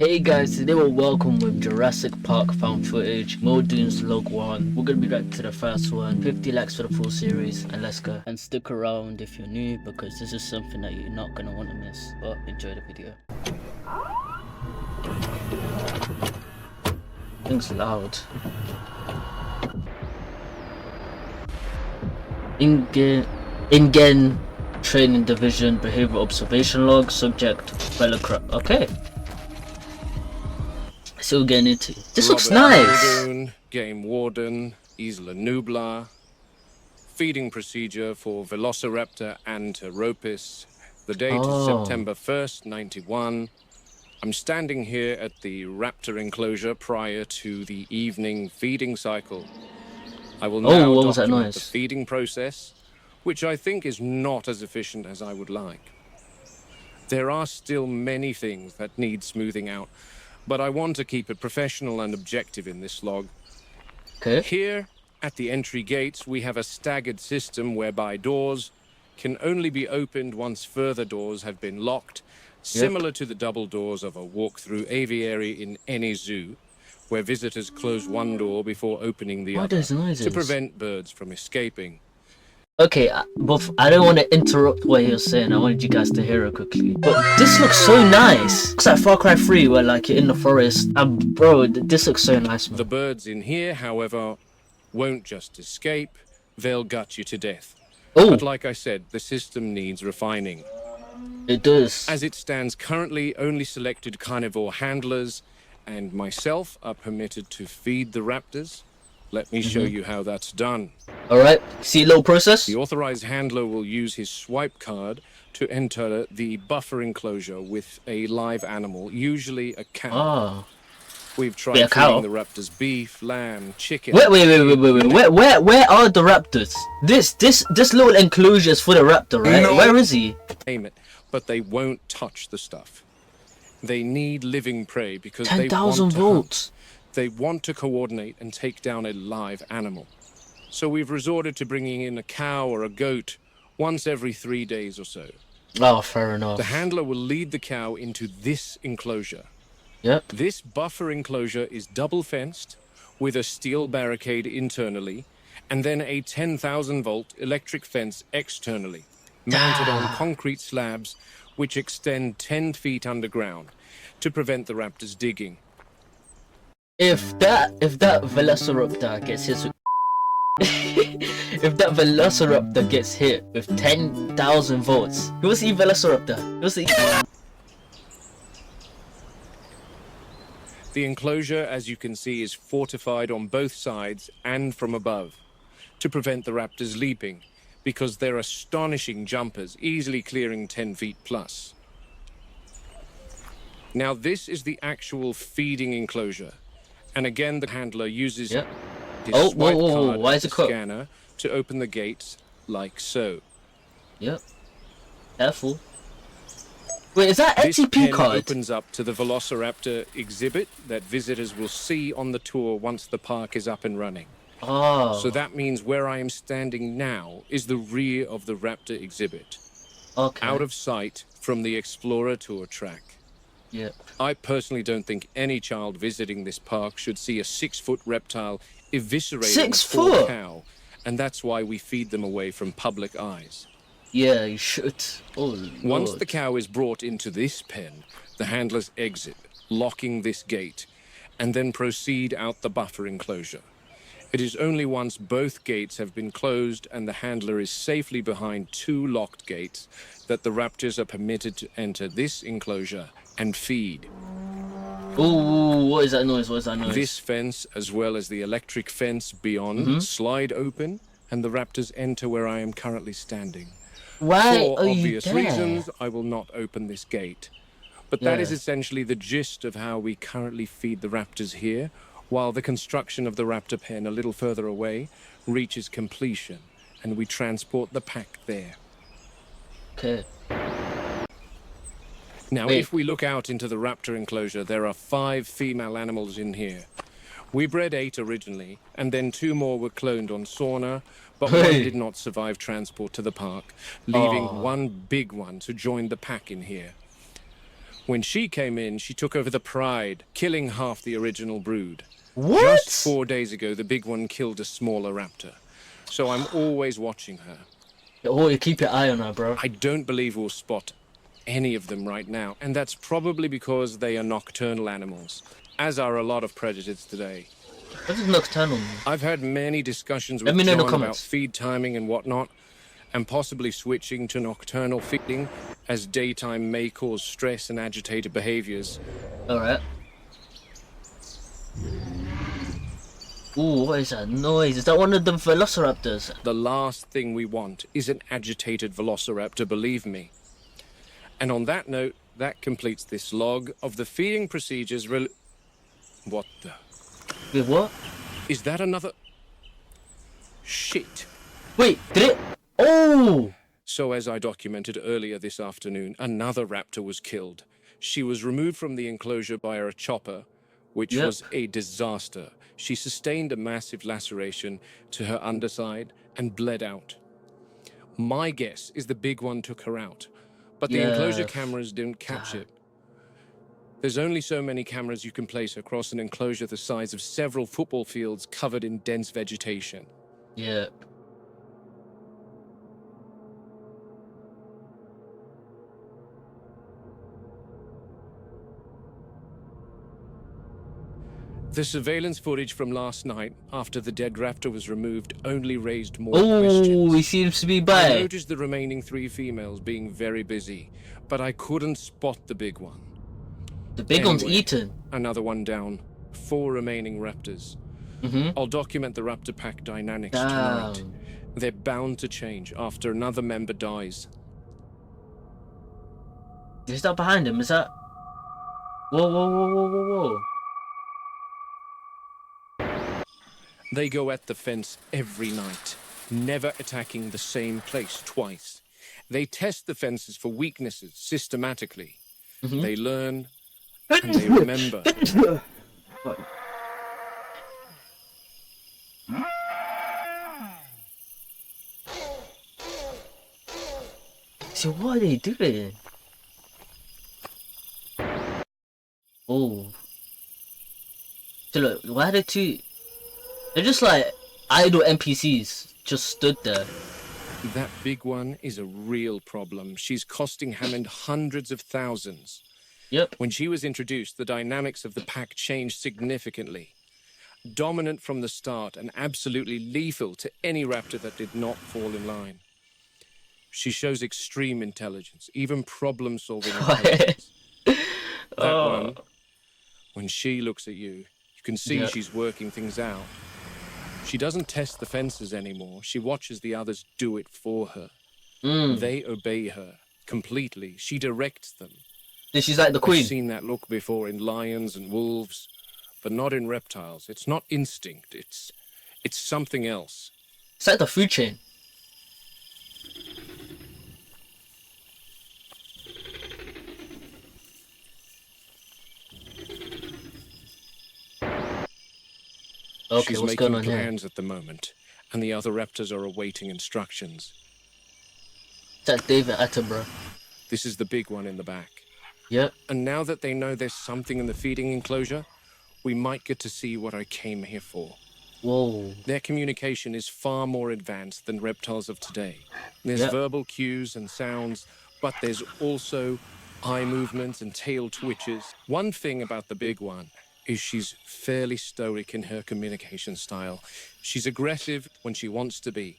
Hey guys, today we're welcome with Jurassic Park found footage, Muldoon's Log 1. We're gonna be back to the first one, 50 likes for the full series, and let's go. And stick around if you're new, because this is something that you're not gonna want to miss. But enjoy the video. Things loud. In-game training division, behavior observation log, subject, Velocrap. Okay. Still getting into this. Looks nice. Muldoon, Game Warden, Isla Nublar, feeding procedure for Velociraptor Anteropis. The date is September 1st, 91. I'm standing here at the raptor enclosure prior to the evening feeding cycle. I will now document the feeding process, which I think is not as efficient as I would like. There are still many things that need smoothing out, but I want to keep it professional and objective in this log. Okay. Here, at the entry gates, we have a staggered system whereby doors can only be opened once further doors have been locked, similar to the double doors of a walk-through aviary in any zoo, where visitors close one door before opening the other to prevent birds from escaping. Okay, but I don't want to interrupt what you're saying. I wanted you guys to hear it quickly. But this looks so nice. Looks like Far Cry 3 where like you're in the forest. Bro, this looks so nice, man. The birds in here, however, won't just escape. They'll gut you to death. Oh. But like I said, the system needs refining. It does. As it stands currently, only selected carnivore handlers and myself are permitted to feed the raptors. Let me show you how that's done. Alright, see little process? The authorized handler will use his swipe card to enter the buffer enclosure with a live animal, usually a cow. Ah. We've tried feeding the raptors beef, lamb, chicken. Wait. Where are the raptors? This little enclosure is for the raptor, right? No. Where is he? Name it, but they won't touch the stuff. They need living prey because 10,000 volts. They want to coordinate and take down a live animal. So we've resorted to bringing in a cow or a goat once every 3 days or so. Oh, fair enough. The handler will lead the cow into this enclosure. Yep. This buffer enclosure is double fenced with a steel barricade internally and then a 10,000 volt electric fence externally, mounted on concrete slabs which extend 10 feet underground to prevent the raptors digging. If that Velociraptor gets hit with if that Velociraptor gets hit with 10,000 volts, you'll see Velociraptor. You'll see. The enclosure, as you can see, is fortified on both sides and from above to prevent the raptors leaping, because they're astonishing jumpers, easily clearing 10 feet plus. Now this is the actual feeding enclosure. And again, the handler uses his swipe card scanner to open the gates like so. Yep. Careful. Wait, is that XCP card? This opens up to the Velociraptor exhibit that visitors will see on the tour once the park is up and running. Oh. So that means where I am standing now is the rear of the raptor exhibit. Okay. Out of sight from the Explorer Tour track. Yep. I personally don't think any child visiting this park should see a 6-foot reptile eviscerating a poor cow, and that's why we feed them away from public eyes. Yeah, you should. Oh, once the cow is brought into this pen, the handlers exit, locking this gate, and then proceed out the buffer enclosure. It is only once both gates have been closed and the handler is safely behind 2 locked gates that the raptors are permitted to enter this enclosure and feed. Ooh, what is that noise? This fence, as well as the electric fence beyond, slide open, and the raptors enter where I am currently standing. Why For are you obvious there? reasons, I will not open this gate. But that is essentially the gist of how we currently feed the raptors here, while the construction of the raptor pen a little further away reaches completion, and we transport the pack there. Okay. Now, if we look out into the raptor enclosure, there are 5 female animals in here. We bred 8 originally, and then 2 more were cloned on Sauna, but one did not survive transport to the park, leaving one big one to join the pack in here. When she came in, she took over the pride, killing half the original brood. What? Just 4 days ago, the big one killed a smaller raptor. So I'm always watching her. Oh, you keep your eye on her, bro. I don't believe we'll spot any of them right now, and that's probably because they are nocturnal animals, as are a lot of predators today. What is nocturnal mean? I've had many discussions with Let me know in the John about comments. feed timing and whatnot, and possibly switching to nocturnal feeding, as daytime may cause stress and agitated behaviors. Alright. Ooh, what is that noise? Is that one of the velociraptors? The last thing we want is an agitated velociraptor, believe me. And on that note, that completes this log of the feeding procedures. What the? Wait, what? Is that another? Shit. Wait, did it? Oh! So as I documented earlier this afternoon, another raptor was killed. She was removed from the enclosure by a chopper, which was a disaster. She sustained a massive laceration to her underside and bled out. My guess is the big one took her out, but the enclosure cameras didn't catch it. There's only so many cameras you can place across an enclosure the size of several football fields covered in dense vegetation. Yeah. The surveillance footage from last night, after the dead raptor was removed, only raised more Oh, questions. he seems to be I back. noticed the remaining 3 females being very busy, but I couldn't spot the big one. The big one's eaten. Another one down. 4 remaining raptors. I'll document the raptor pack dynamics tonight. They're bound to change after another member dies. Is that behind him? Is that... Whoa, whoa, whoa, whoa, whoa, whoa. They go at the fence every night, never attacking the same place twice. They test the fences for weaknesses systematically. They learn and they remember. So what are they doing? Oh. So look, why are they two... They're just like idle NPCs, just stood there. That big one is a real problem. She's costing Hammond hundreds of thousands. Yep. When she was introduced, the dynamics of the pack changed significantly. Dominant from the start and absolutely lethal to any raptor that did not fall in line. She shows extreme intelligence, even problem-solving intelligence. That one, when she looks at you, you can see she's working things out. She doesn't test the fences anymore. She watches the others do it for her. They obey her completely. She directs them. And she's like the queen. I've seen that look before in lions and wolves, but not in reptiles. It's not instinct. It's something else. It's like the food chain. Okay, She's what's making going on here? plans at the moment, and the other raptors are awaiting instructions. That's David Attenborough. This is the big one in the back. Yep. And now that they know there's something in the feeding enclosure, we might get to see what I came here for. Whoa. Their communication is far more advanced than reptiles of today. There's verbal cues and sounds, but there's also eye movements and tail twitches. One thing about the big one is she's fairly stoic in her communication style. She's aggressive when she wants to be,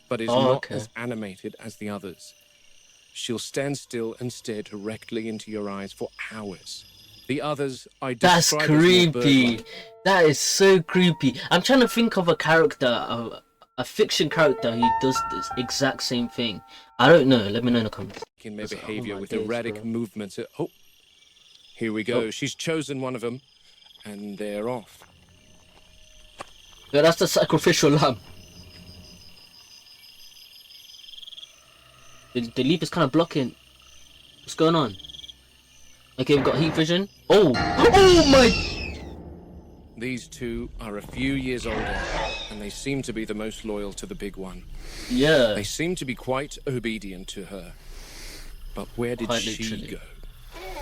but is not as animated as the others. She'll stand still and stare directly into your eyes for hours. The others, I describe That's as more creepy. bird-like. That is so creepy. I'm trying to think of a character, a fiction character who does this exact same thing. I don't know. Let me know in the comments. In their behavior with erratic movements. Oh, here we go. She's chosen one of them, and they're off. Yeah, that's the sacrificial lamb. The leap is kind of blocking. What's going on? Okay, we've got heat vision. Oh! Oh my! These two are a few years older, and they seem to be the most loyal to the big one. Yeah. They seem to be quite obedient to her. But where did she go?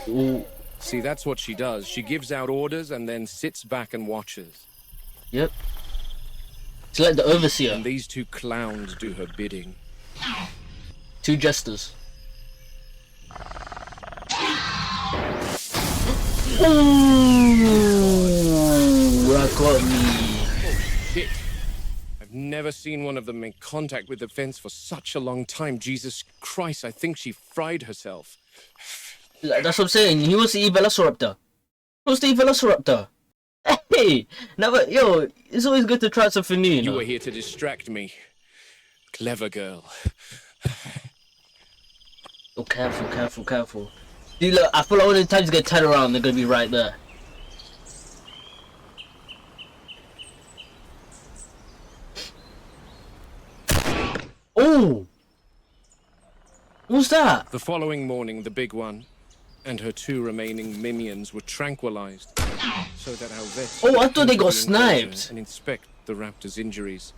Ooh. See, that's what she does. She gives out orders and then sits back and watches. Yep. It's like the overseer. And these two clowns do her bidding. Two jesters. Ooh, that got me. Shit. I've never seen one of them in contact with the fence for such a long time. Jesus Christ, I think she herself. That's what I'm saying. He wants to eat Velociraptor. He wants to eat Velociraptor. Hey, never, yo, it's always good to try something new, You were here to distract me. Clever girl. Oh, careful, careful, careful. See, look, I feel like when the times get turned around, they're gonna be right there. Oh! What's that? The following morning, the big one and her two remaining minions were tranquilized so that our vets Oh, I thought they got could sniped. and inspect the raptor's injuries.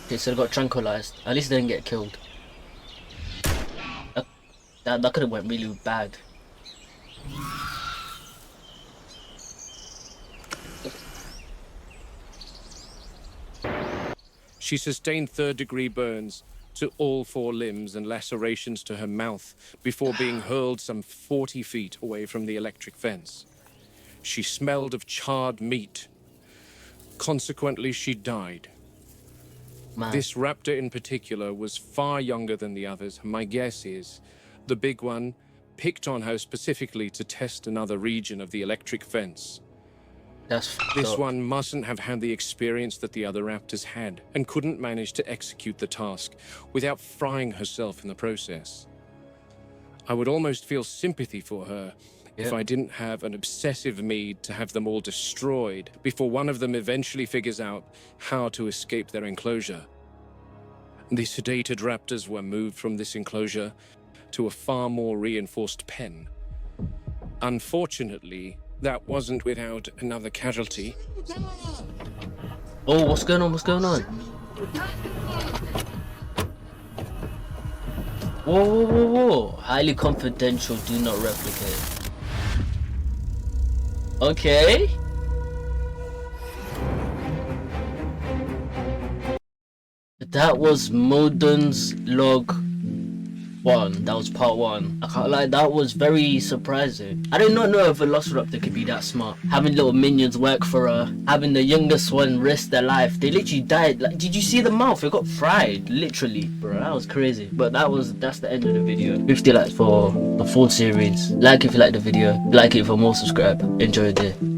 Okay, so they got tranquilized. At least they didn't get killed. That could have went really bad. She sustained third-degree burns to all four limbs and lacerations to her mouth before being hurled some 40 feet away from the electric fence. She smelled of charred meat. Consequently, she died. Man. This raptor in particular was far younger than the others. My guess is the big one picked on her specifically to test another region of the electric fence. That's This one mustn't have had the experience that the other raptors had and couldn't manage to execute the task without frying herself in the process. I would almost feel sympathy for her if I didn't have an obsessive need to have them all destroyed before one of them eventually figures out how to escape their enclosure. The sedated raptors were moved from this enclosure to a far more reinforced pen. Unfortunately, that wasn't without another casualty. Oh, what's going on? What's going on? Whoa, whoa, whoa, whoa. Highly confidential, do not replicate. Okay. That was Modon's log 1. That was part 1. I can't lie, that was very surprising. I did not know a Velociraptor could be that smart. Having little minions work for her, having the youngest one risk their life. They literally died. Like, did you see the mouth? It got fried, literally. Bro, that was crazy. But that's the end of the video. 50 likes for the full series. Like if you like the video. Like it for more, subscribe. Enjoy your day.